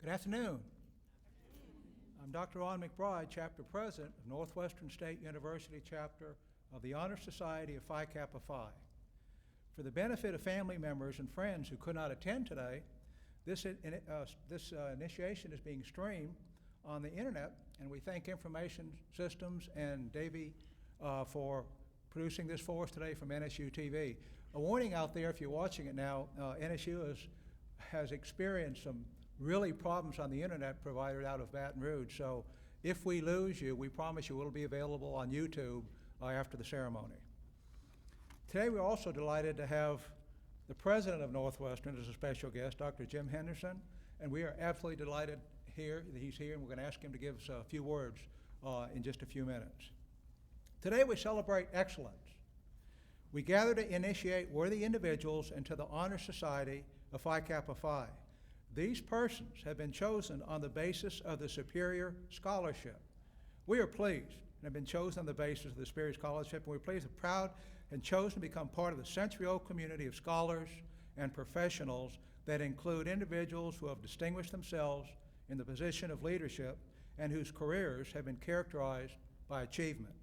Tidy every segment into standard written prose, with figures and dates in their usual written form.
Good afternoon. I'm Dr. Ron McBride, Chapter President of Northwestern State University Chapter of the Honor Society of Phi Kappa Phi. For the benefit of family members and friends who could not attend today, this initiation is being streamed on the internet, and we thank Information Systems and Davey for producing this for us today from NSU TV. A warning out there, if you're watching it now, NSU has experienced some really problems on the internet provider out of Baton Rouge. So if we lose you, we promise you it'll be available on YouTube after the ceremony. Today we're also delighted to have the president of Northwestern as a special guest, Dr. Jim Henderson, and we are absolutely delighted that he's here, and we're going to ask him to give us a few words in just a few minutes. Today we celebrate excellence. We gather to initiate worthy individuals into the Honor Society of Phi Kappa Phi. These persons have been chosen on the basis of the superior scholarship. We are pleased and have been chosen on the basis of the superior scholarship, and we're pleased and proud and chosen to become part of the century-old community of scholars and professionals that include individuals who have distinguished themselves in the position of leadership and whose careers have been characterized by achievement.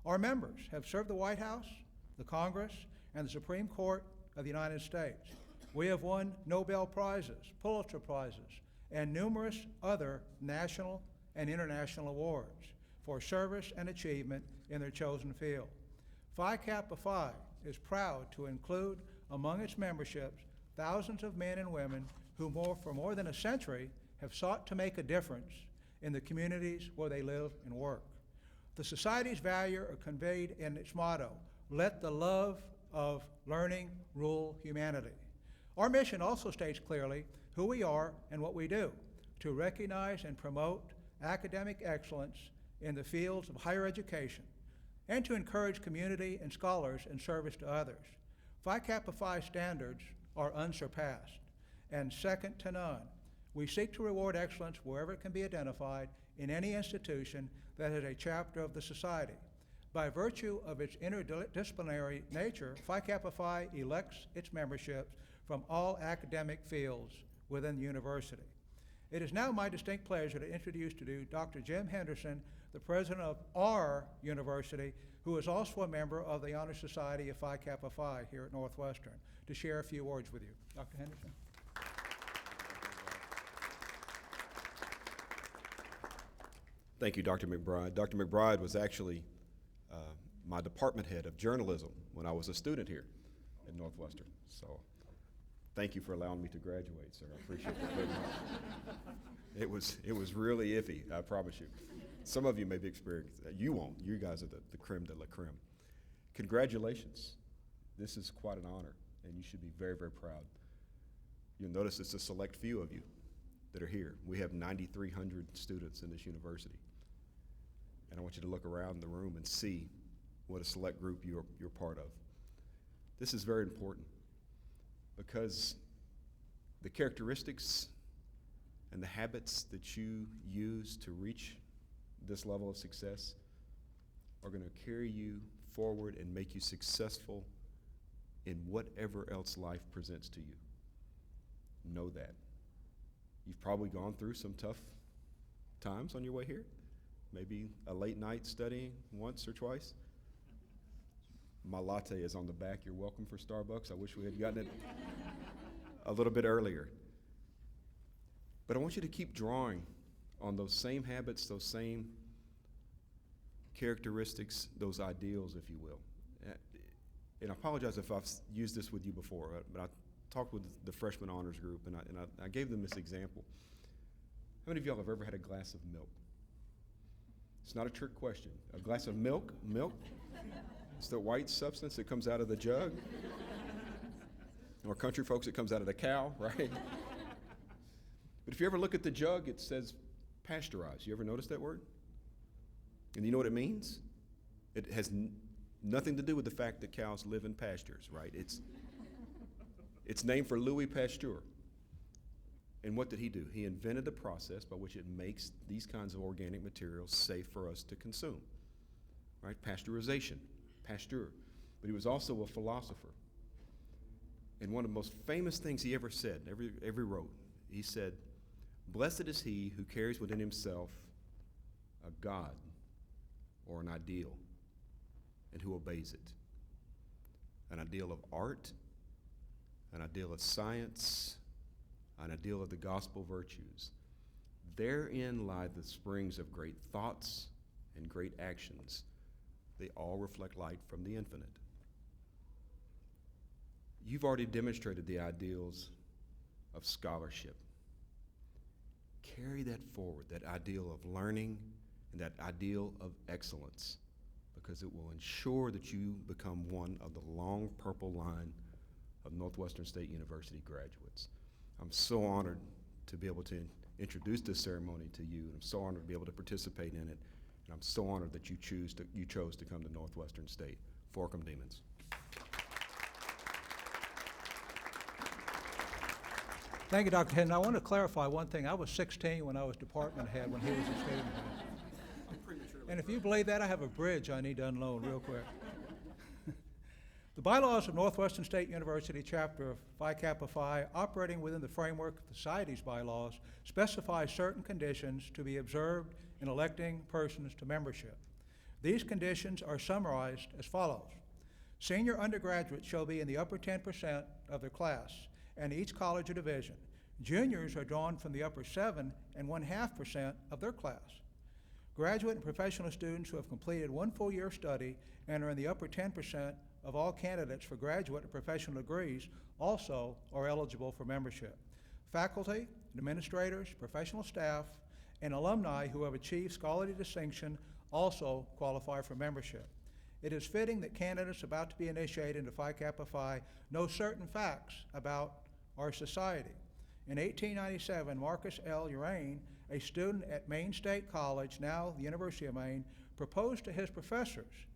Our members have served the White House, the Congress, and the Supreme Court of the United States. We have won Nobel Prizes, Pulitzer Prizes, and numerous other national and international awards for service and achievement in their chosen field. Phi Kappa Phi is proud to include among its memberships thousands of men and women who for more than a century have sought to make a difference in the communities where they live and work. The Society's values are conveyed in its motto, "Let the love of learning rule humanity." Our mission also states clearly who we are and what we do, to recognize and promote academic excellence in the fields of higher education, and to encourage community and scholars in service to others. Phi Kappa Phi standards are unsurpassed and second to none. We seek to reward excellence wherever it can be identified in any institution that is a chapter of the Society. By virtue of its interdisciplinary nature, Phi Kappa Phi elects its memberships from all academic fields within the university. It is now my distinct pleasure to introduce to you Dr. Jim Henderson, the president of our university, who is also a member of the Honor Society of Phi Kappa Phi here at Northwestern, to share a few words with you. Dr. Henderson. Thank you, Dr. McBride. Dr. McBride was actually my department head of journalism when I was a student here at Northwestern. So thank you for allowing me to graduate, sir. I appreciate it very much. It was really iffy, I promise you. Some of you may be experienced. You won't. You guys are the creme de la creme. Congratulations. This is quite an honor, and you should be very, very proud. You'll notice it's a select few of you that are here. We have 9,300 students in this university. And I want you to look around the room and see what a select group you're part of. This is very important because the characteristics and the habits that you use to reach this level of success are going to carry you forward and make you successful in whatever else life presents to you. Know that. You've probably gone through some tough times on your way here. Maybe a late night studying once or twice. My latte is on the back. You're welcome for Starbucks. I wish we had gotten it a little bit earlier. But I want you to keep drawing on those same habits, those same characteristics, those ideals, if you will. And I apologize if I've used this with you before, but I talked with the freshman honors group, and I gave them this example. How many of y'all have ever had a glass of milk? It's not a trick question. A glass of milk, it's the white substance that comes out of the jug. Or country folks, it comes out of the cow, right? But if you ever look at the jug, it says pasteurized. You ever notice that word? And you know what it means? It has nothing to do with the fact that cows live in pastures, right? It's named for Louis Pasteur. And what did he do? He invented the process by which it makes these kinds of organic materials safe for us to consume, right? Pasteurization, Pasteur. But he was also a philosopher. And one of the most famous things he ever said, ever wrote, he said, Blessed is he who carries within himself a God or an ideal and who obeys it. An ideal of art, an ideal of science, an ideal of the gospel virtues. Therein lie the springs of great thoughts and great actions. They all reflect light from the infinite. You've already demonstrated the ideals of scholarship. Carry that forward, that ideal of learning and that ideal of excellence, because it will ensure that you become one of the long purple line of Northwestern State University graduates. I'm so honored to be able to introduce this ceremony to you, and I'm so honored to be able to participate in it, and I'm so honored that you chose to come to Northwestern State. Forcum Demons. Thank you, Dr. Hinton. I want to clarify one thing. I was 16 when I was department head when he was a student head. And if you believe that, I have a bridge I need to unload real quick. The bylaws of Northwestern State University chapter of Phi Kappa Phi, operating within the framework of the society's bylaws, specify certain conditions to be observed in electing persons to membership. These conditions are summarized as follows. Senior undergraduates shall be in the upper 10% of their class and each college or division. Juniors are drawn from the upper 7 and 1/2% of their class. Graduate and professional students who have completed one full year of study and are in the upper 10% of all candidates for graduate and professional degrees also are eligible for membership. Faculty, administrators, professional staff, and alumni who have achieved scholarly distinction also qualify for membership. It is fitting that candidates about to be initiated into Phi Kappa Phi know certain facts about our society. In 1897, Marcus L. Urain, a student at Maine State College, now the University of Maine, proposed to his professors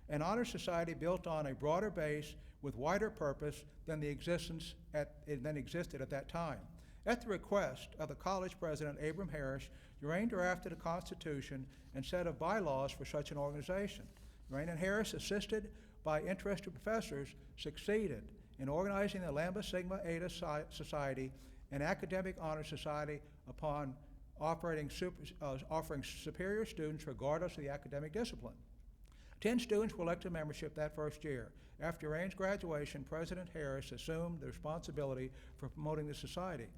an honor society built on a broader base with wider purpose than existed at that time. At the request of the college president, Abram Harris, Urain drafted a constitution and set of bylaws for such an organization. Urain and Harris, assisted by interested professors, succeeded in organizing the Lambda Sigma Eta Society, an academic honor society upon offering superior students regardless of the academic discipline. 10 students were elected to membership that first year. After Urain's graduation, President Harris assumed the responsibility for promoting the society.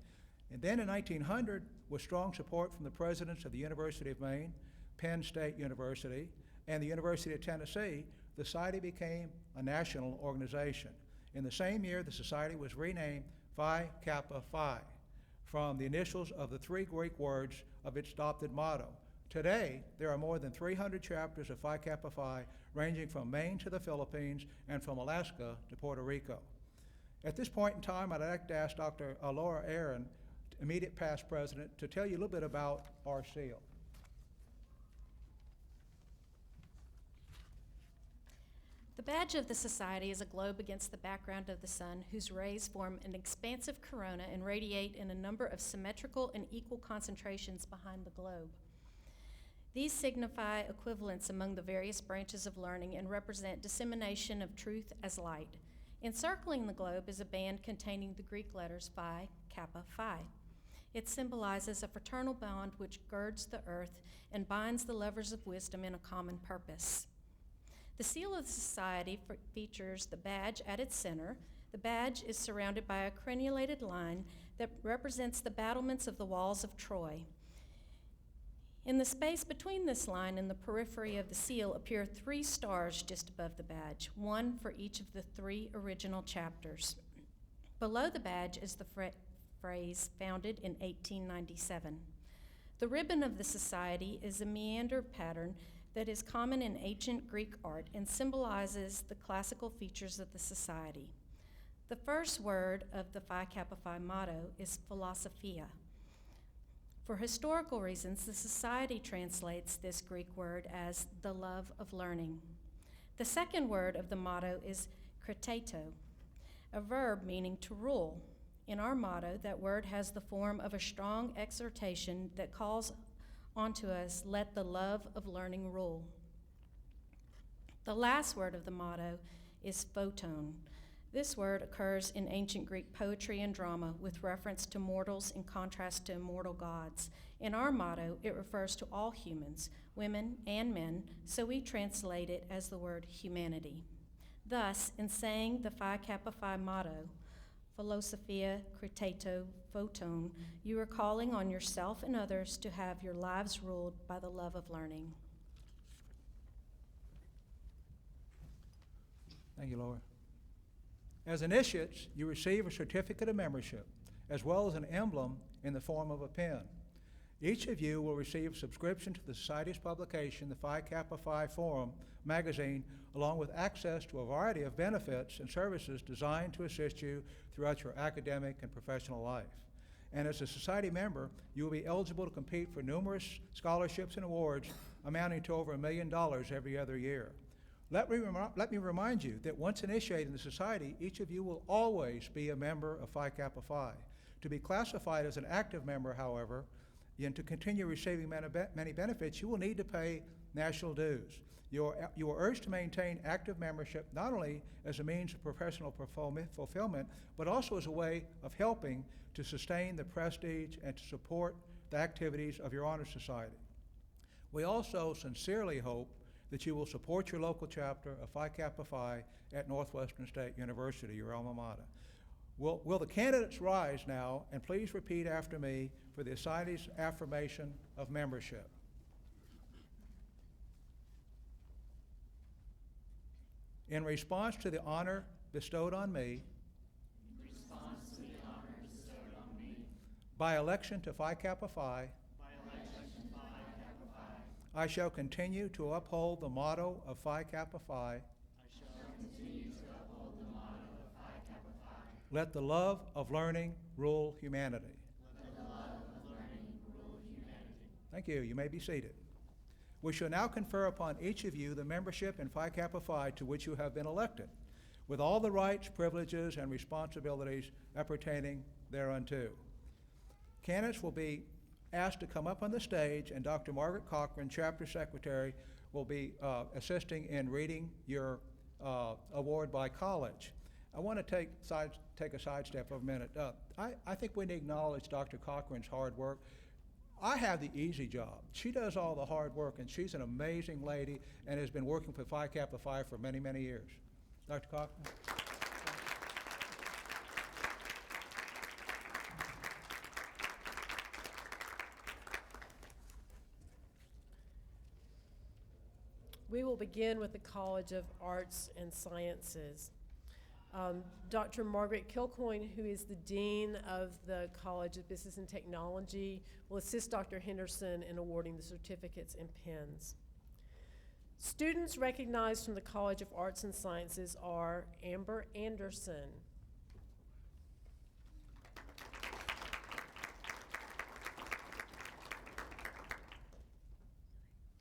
And then in 1900, with strong support from the presidents of the University of Maine, Penn State University, and the University of Tennessee, the society became a national organization. In the same year, the society was renamed Phi Kappa Phi, from the initials of the 3 Greek words of its adopted motto. Today, there are more than 300 chapters of Phi Kappa Phi, ranging from Maine to the Philippines and from Alaska to Puerto Rico. At this point in time, I'd like to ask Dr. Laura Aaron, immediate past president, to tell you a little bit about our seal. The badge of the society is a globe against the background of the sun, whose rays form an expansive corona and radiate in a number of symmetrical and equal concentrations behind the globe. These signify equivalence among the various branches of learning and represent dissemination of truth as light. Encircling the globe is a band containing the Greek letters Phi Kappa Phi. It symbolizes a fraternal bond which girds the earth and binds the lovers of wisdom in a common purpose. The seal of the society features the badge at its center. The badge is surrounded by a crenulated line that represents the battlements of the walls of Troy. In the space between this line and the periphery of the seal appear 3 stars just above the badge, one for each of the 3 original chapters. Below the badge is the phrase, founded in 1897. The ribbon of the society is a meander pattern that is common in ancient Greek art and symbolizes the classical features of the society. The first word of the Phi Kappa Phi motto is philosophia. For historical reasons, the society translates this Greek word as the love of learning. The second word of the motto is kriteto, a verb meaning to rule. In our motto, that word has the form of a strong exhortation that calls onto us, let the love of learning rule. The last word of the motto is photon. This word occurs in ancient Greek poetry and drama with reference to mortals in contrast to immortal gods. In our motto, it refers to all humans, women and men, so we translate it as the word humanity. Thus, in saying the Phi Kappa Phi motto, Philosophia Critato Photon, you are calling on yourself and others to have your lives ruled by the love of learning. Thank you, Laura. As initiates, you receive a certificate of membership, as well as an emblem in the form of a pin. Each of you will receive a subscription to the Society's publication, the Phi Kappa Phi Forum magazine, along with access to a variety of benefits and services designed to assist you throughout your academic and professional life. And as a Society member, you will be eligible to compete for numerous scholarships and awards amounting to over $1 million every other year. Let me remind you that once initiated in the Society, each of you will always be a member of Phi Kappa Phi. To be classified as an active member, however, and to continue receiving many benefits, you will need to pay national dues. You are urged to maintain active membership not only as a means of professional fulfillment, but also as a way of helping to sustain the prestige and to support the activities of your honor society. We also sincerely hope that you will support your local chapter of Phi Kappa Phi at Northwestern State University, your alma mater. Will the candidates rise now, and please repeat after me for the Society's affirmation of membership. In response to the honor bestowed on me, by election to Phi Kappa Phi, I shall continue to uphold the motto of Phi Kappa Phi. Let the love of learning rule humanity. Thank you. You may be seated. We shall now confer upon each of you the membership in Phi Kappa Phi to which you have been elected, with all the rights, privileges, and responsibilities appertaining thereunto. Candidates will be asked to come up on the stage, and Dr. Margaret Cochran, Chapter Secretary, will be assisting in reading your award by college. I want to take a sidestep for a minute. I think we need to acknowledge Dr. Cochran's hard work. I have the easy job. She does all the hard work, and she's an amazing lady and has been working for Phi Kappa Phi for many, many years. Dr. Cochran? We will begin with the College of Arts and Sciences. Dr. Margaret Kilcoyne, who is the Dean of the College of Business and Technology, will assist Dr. Henderson in awarding the certificates and pins. Students recognized from the College of Arts and Sciences are Amber Anderson,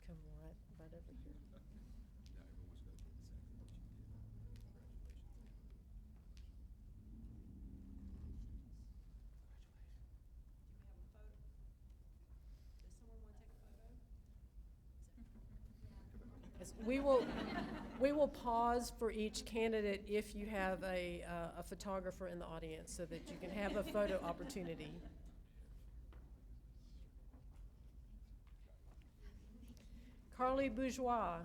come right over here. Yes, we will pause for each candidate if you have a photographer in the audience so that you can have a photo opportunity. Carly Bourgeois.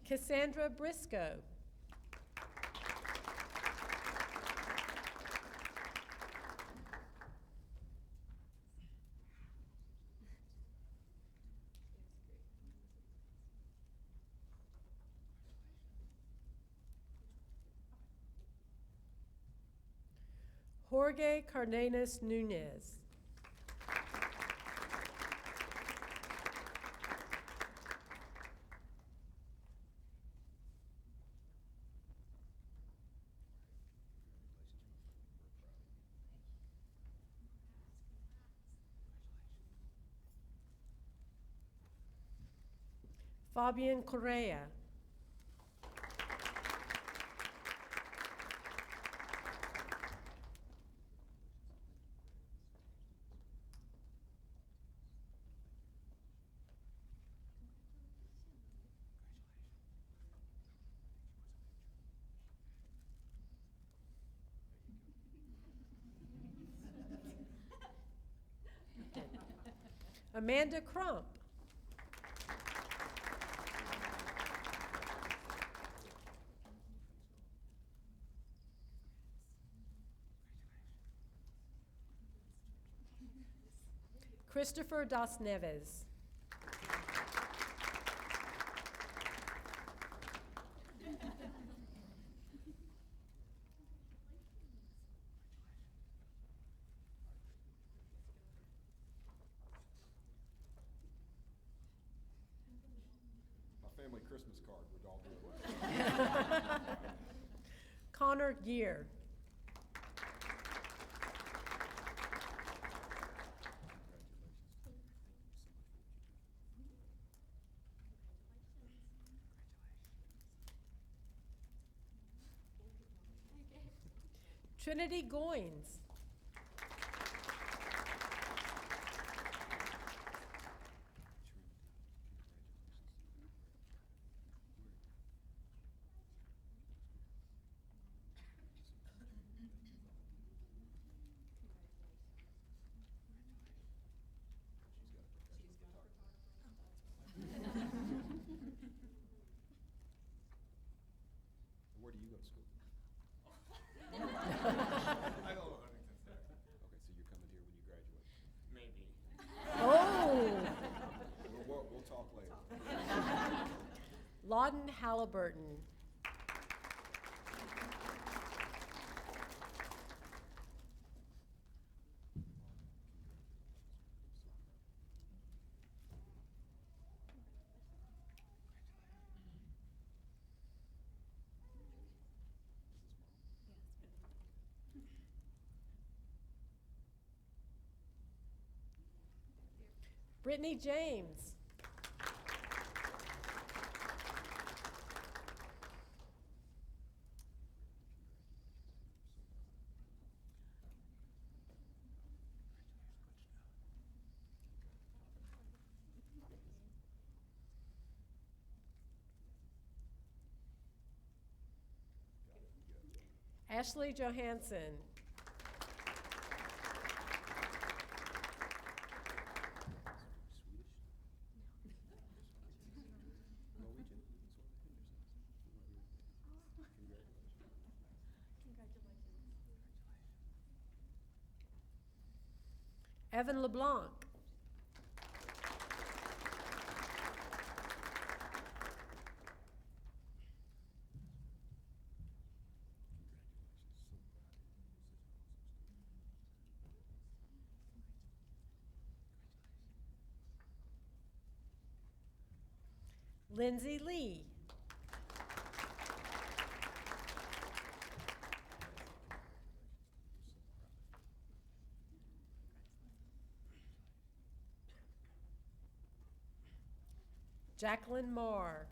Cassandra Briscoe. Jorge Cardenas Nunez. Fabian Correa. Amanda Crump. Christopher Das Neves. My family Christmas card would all do it. Connor Gear. Trinity Goins. Where do you go to school? I go to Huntington Tech. Okay, so you're coming here when you graduate. Maybe. Oh! We'll talk later. Lawden Halliburton. Brittany James. Ashley Johansson. Evan LeBlanc. Lindsay Lee. Jacqueline Marr.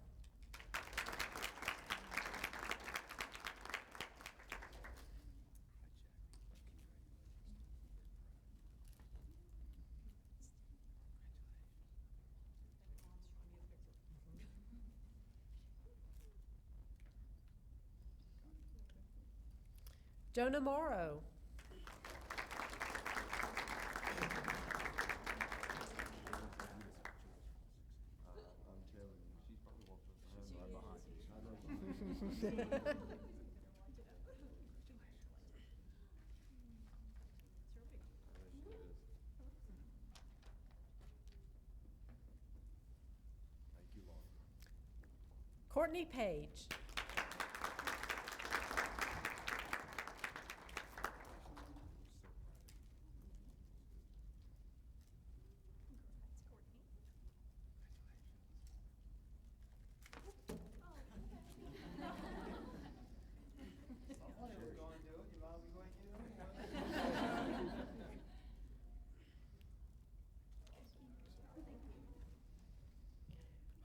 Jonah Morrow. I'm telling you, she's probably walked up the right behind you. Right behind you. Thank you, Laura. Courtney Page.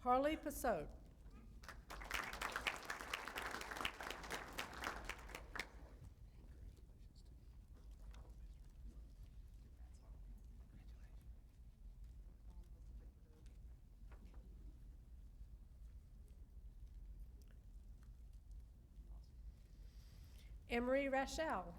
Harley Passot. Emery Rachel.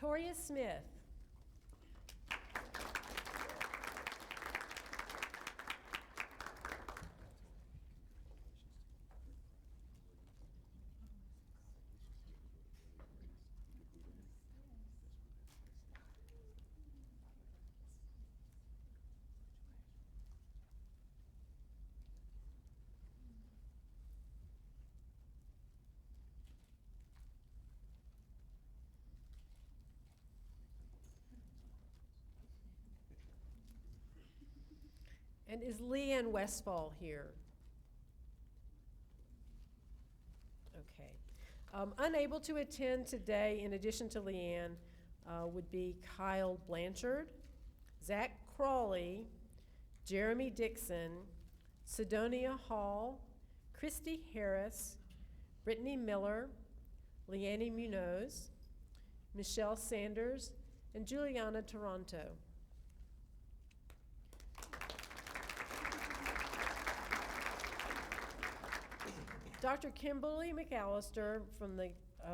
Toria Smith. And is Leanne Westfall here? Okay. Unable to attend today, in addition to Leanne, would be Kyle Blanchard, Zach Crawley, Jeremy Dixon, Sidonia Hall, Christy Harris, Brittany Miller, Leanne Munoz, Michelle Sanders, and Juliana Toronto. Dr. Kimberly McAllister from the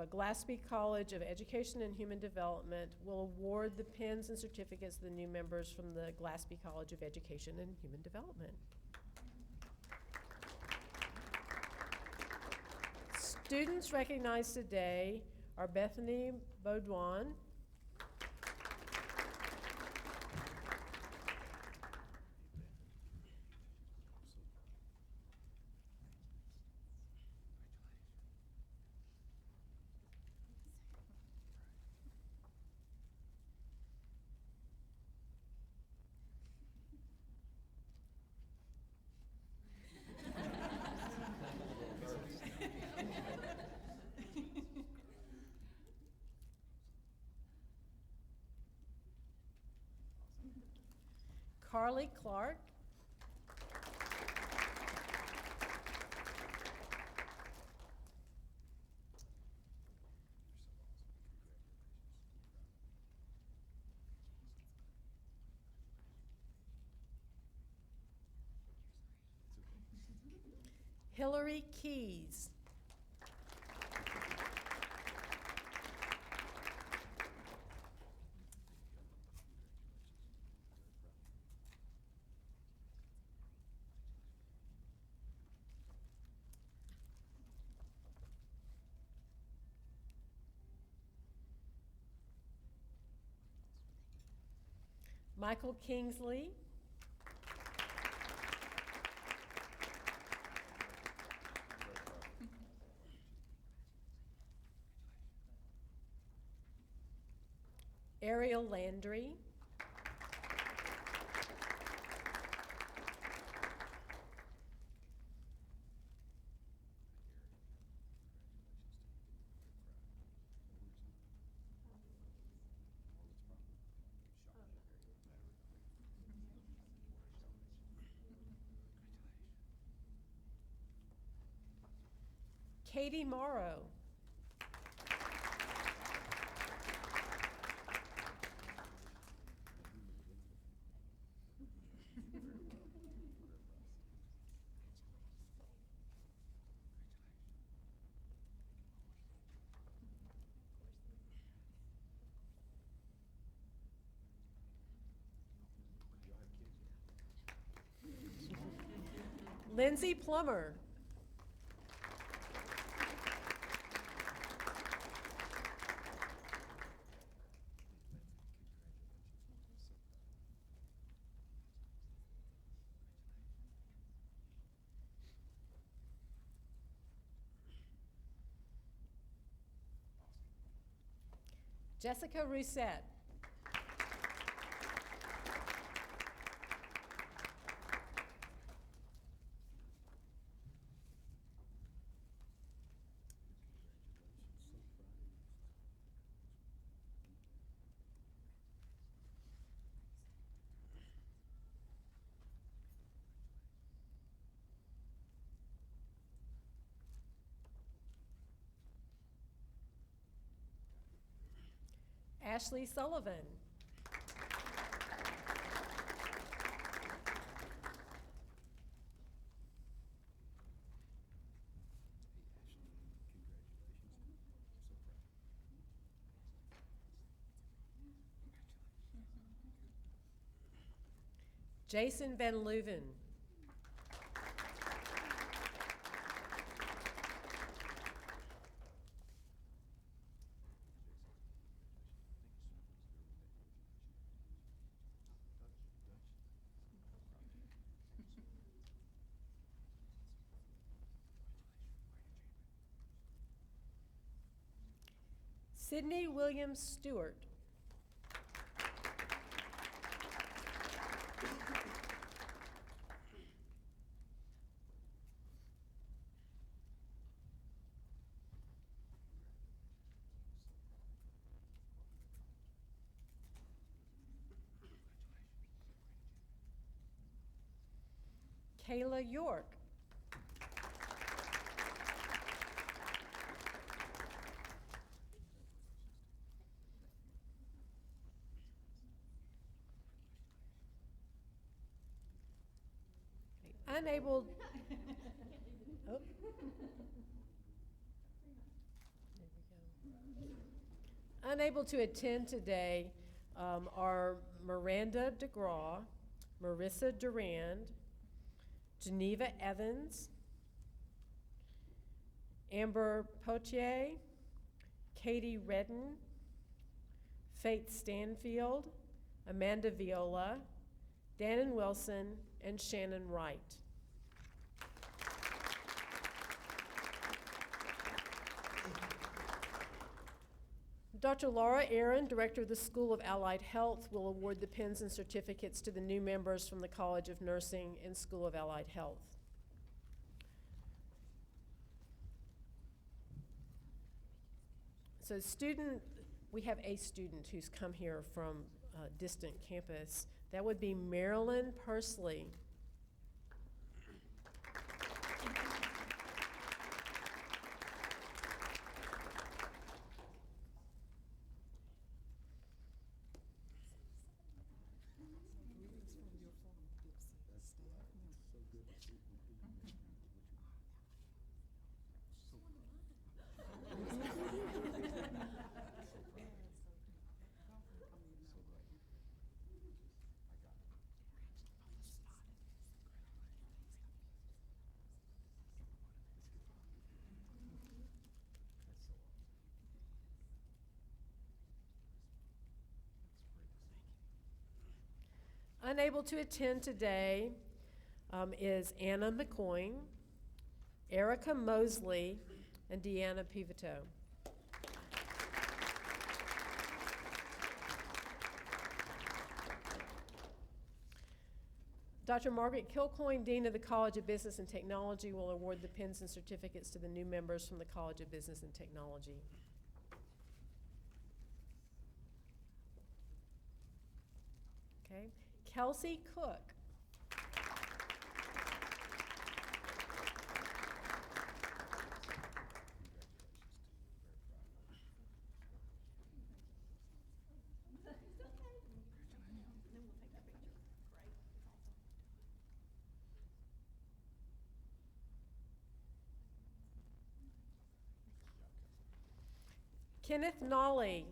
Gillespie College of Education and Human Development will award the pins and certificates to the new members from the Gillespie College of Education and Human Development. Students recognized today are Bethany Baudouin, Carly Clark, Hillary Keys, Michael Kingsley, Ariel Landry, Katie Morrow, Lindsay Plummer, Jessica Rousset, Ashley Sullivan, Jason Van Leuven. Sydney Williams Stewart. Kayla York. Unable. Oh. There we go. Unable to attend today are Miranda DeGraw, Marissa Durand, Geneva Evans, Amber Potier, Katie Redden, Faith Stanfield, Amanda Viola, Dannon Wilson, and Shannon Wright. Dr. Laura Aaron, Director of the School of Allied Health, will award the pins and certificates to the new members from the College of Nursing and School of Allied Health. So we have a student who's come here from a distant campus. That would be Marilyn Pursley. Unable to attend today is Anna McCoyne, Erica Mosley, and Deanna Pivito. Dr. Margaret Kilcoyne, Dean of the College of Business and Technology, will award the pins and certificates to the new members from the College of Business and Technology. Okay. Kelsey Cook. Kenneth Nolly.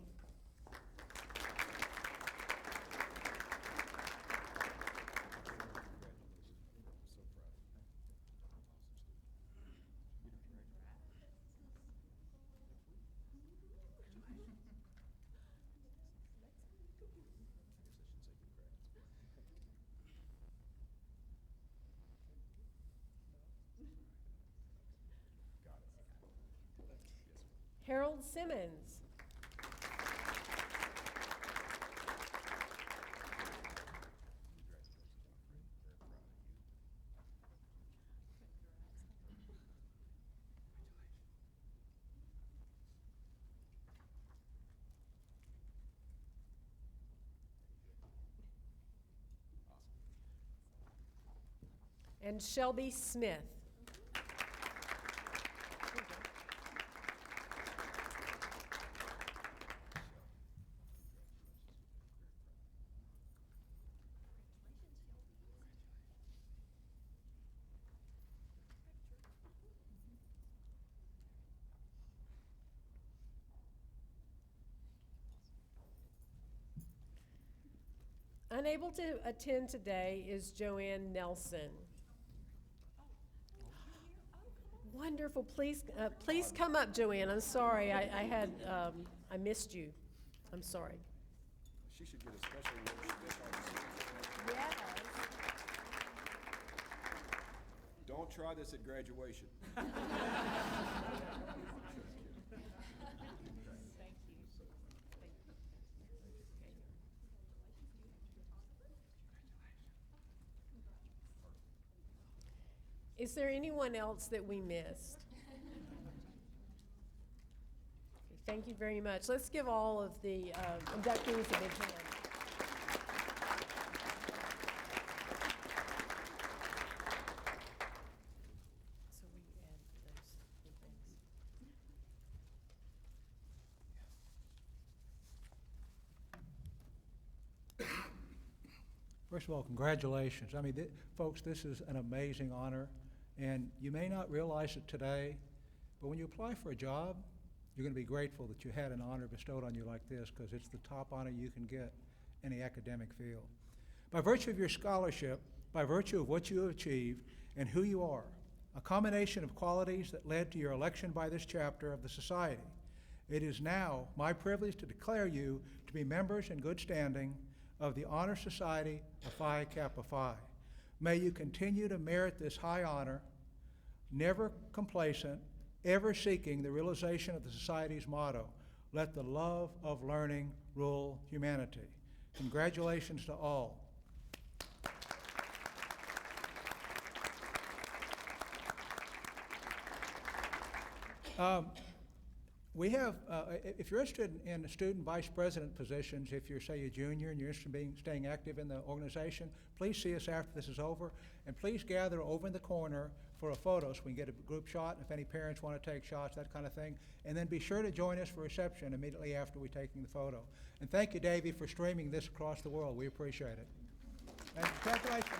Harold Simmons. And Shelby Smith. Unable to attend today is Joanne Nelson. Wonderful. Please come up, Joanne. I'm sorry. I missed you. I'm sorry. She should get a special note. Yes. Don't try this at graduation. Is there anyone else that we missed? Thank you very much. Let's give all of the inductees a big hand. So we add those good things. First of all, congratulations. I mean, folks, this is an amazing honor, and you may not realize it today, but when you apply for a job, you're going to be grateful that you had an honor bestowed on you like this, because it's the top honor you can get in the academic field. By virtue of your scholarship, by virtue of what you have achieved and who you are, a combination of qualities that led to your election by this chapter of the Society, it is now my privilege to declare you to be members in good standing of the Honor Society of Phi Kappa Phi. May you continue to merit this high honor, never complacent, ever seeking the realization of the Society's motto, let the love of learning rule humanity. Congratulations to all. We have, if you're interested in the student vice president positions, if you're, say, a junior and you're interested in staying active in the organization, please see us after this is over, and please gather over in the corner for a photo so we can get a group shot, and if any parents want to take shots, that kind of thing. And then be sure to join us for reception immediately after we're taking the photo. And thank you, Davey, for streaming this across the world. We appreciate it. And congratulations.